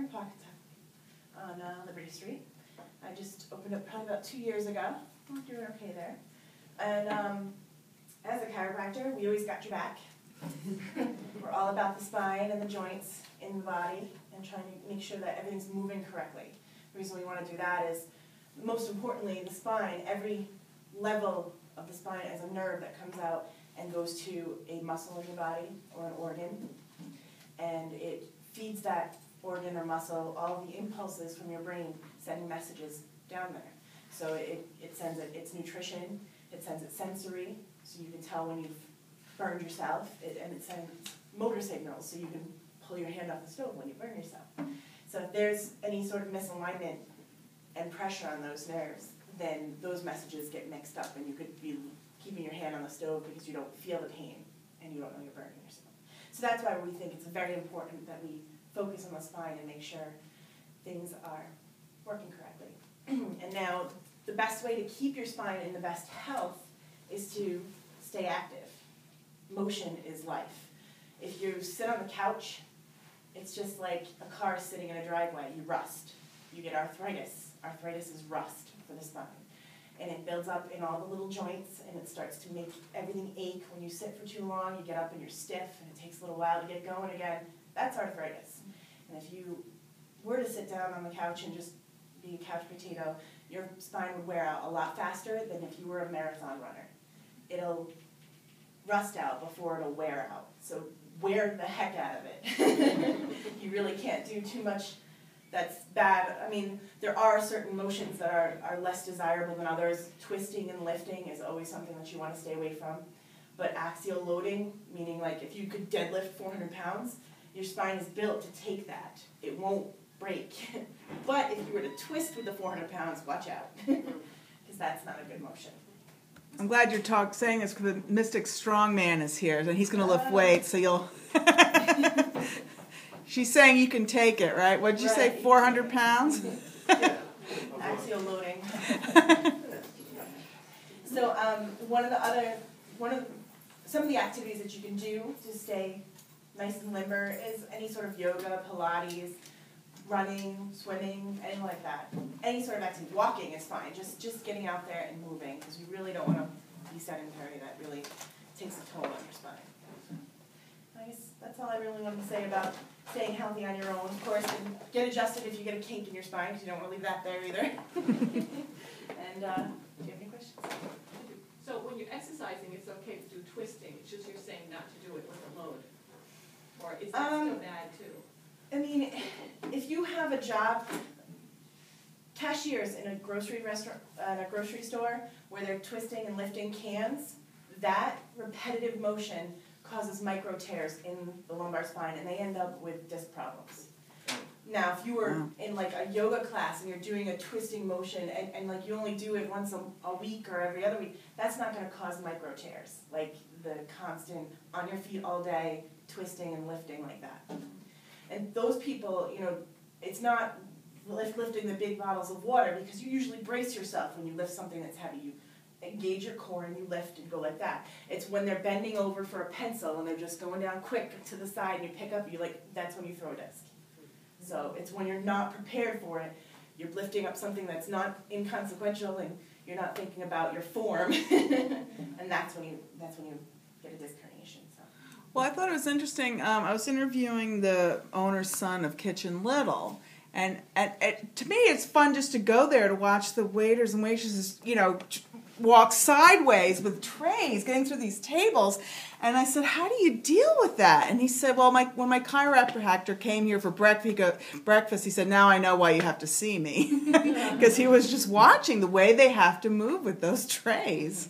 in Pawcatuck on Liberty Street. I just opened up probably about 2 years ago. I'm doing okay there. And as a chiropractor, we always got your back. We're all about the spine and the joints in the body and trying to make sure that everything's moving correctly. The reason we want to do that is, most importantly, the spine, every level of the spine is a nerve that comes out and goes to a muscle in your body or an organ, and it feeds that organ or muscle all of the impulses from your brain, sending messages down there. So it sends it its nutrition, it sends it sensory, so you can tell when you've burned yourself, and it sends motor signals, so you can pull your hand off the stove when you burn yourself. So if there's any sort of misalignment and pressure on those nerves, then those messages get mixed up, and you could be keeping your hand on the stove because you don't feel the pain and you don't know you're burning yourself. So that's why we think it's very important that we focus on the spine and make sure things are working correctly. And now, the best way to keep your spine in the best health is to stay active. Motion is life. If you sit on the couch, it's just like a car sitting in a driveway. You rust. You get arthritis. Arthritis is rust for the spine. And it builds up in all the little joints, and it starts to make everything ache. When you sit for too long, you get up and you're stiff, and it takes a little while to get going again. That's arthritis. And if you were to sit down on the couch and just be a couch potato, your spine would wear out a lot faster than if you were a marathon runner. It'll rust out before it'll wear out. So wear the heck out of it. You really can't do too much that's bad. I mean, there are certain motions that are less desirable than others. Twisting and lifting is always something that you want to stay away from. But axial loading, meaning like if you could deadlift 400 pounds, your spine is built to take that. It won't break. But if you were to twist with the 400 pounds, watch out, because that's not a good motion. I'm glad you're saying this because the Mystic Strongman is here, and he's going to lift weights, so you'll... She's saying you can take it, right? What did you say, 400 pounds? Yeah. Axial loading. So some of the activities that you can do to stay nice and limber is any sort of yoga, Pilates, running, swimming, anything like that. Any sort of activity. Walking is fine. Just getting out there and moving, because we really don't want to be sedentary. That really takes a toll on your spine. I guess that's all I really wanted to say about staying healthy on your own. Of course, and get adjusted if you get a kink in your spine, because you don't want to leave that there either. And do you have any questions? So when you're exercising, it's okay to do twisting. It's just you're saying not to do it with a load. Or is that still bad too? I mean, if you have a job, cashiers in a grocery store where they're twisting and lifting cans, that repetitive motion causes micro tears in the lumbar spine, and they end up with disc problems. Now, if you were in like a yoga class and you're doing a twisting motion and like you only do it once a week or every other week, that's not going to cause micro tears, like the constant on your feet all day twisting and lifting like that. And those people, you know, it's not lifting the big bottles of water, because you usually brace yourself when you lift something that's heavy. You engage your core and you lift and go like that. It's when they're bending over for a pencil and they're just going down quick to the side and you pick up, that's when you throw a disc. So it's when you're not prepared for it, you're lifting up something that's not inconsequential and you're not thinking about your form, and that's when you get a disc herniation. So. Well, I thought it was interesting. I was interviewing the owner's son of Kitchen Little, and to me it's fun just to go there to watch the waiters and waitresses, you know, walk sideways with trays, getting through these tables. And I said, how do you deal with that? And he said, well, when my chiropractor came here for breakfast, he said, now I know why you have to see me. Because he was just watching the way they have to move with those trays.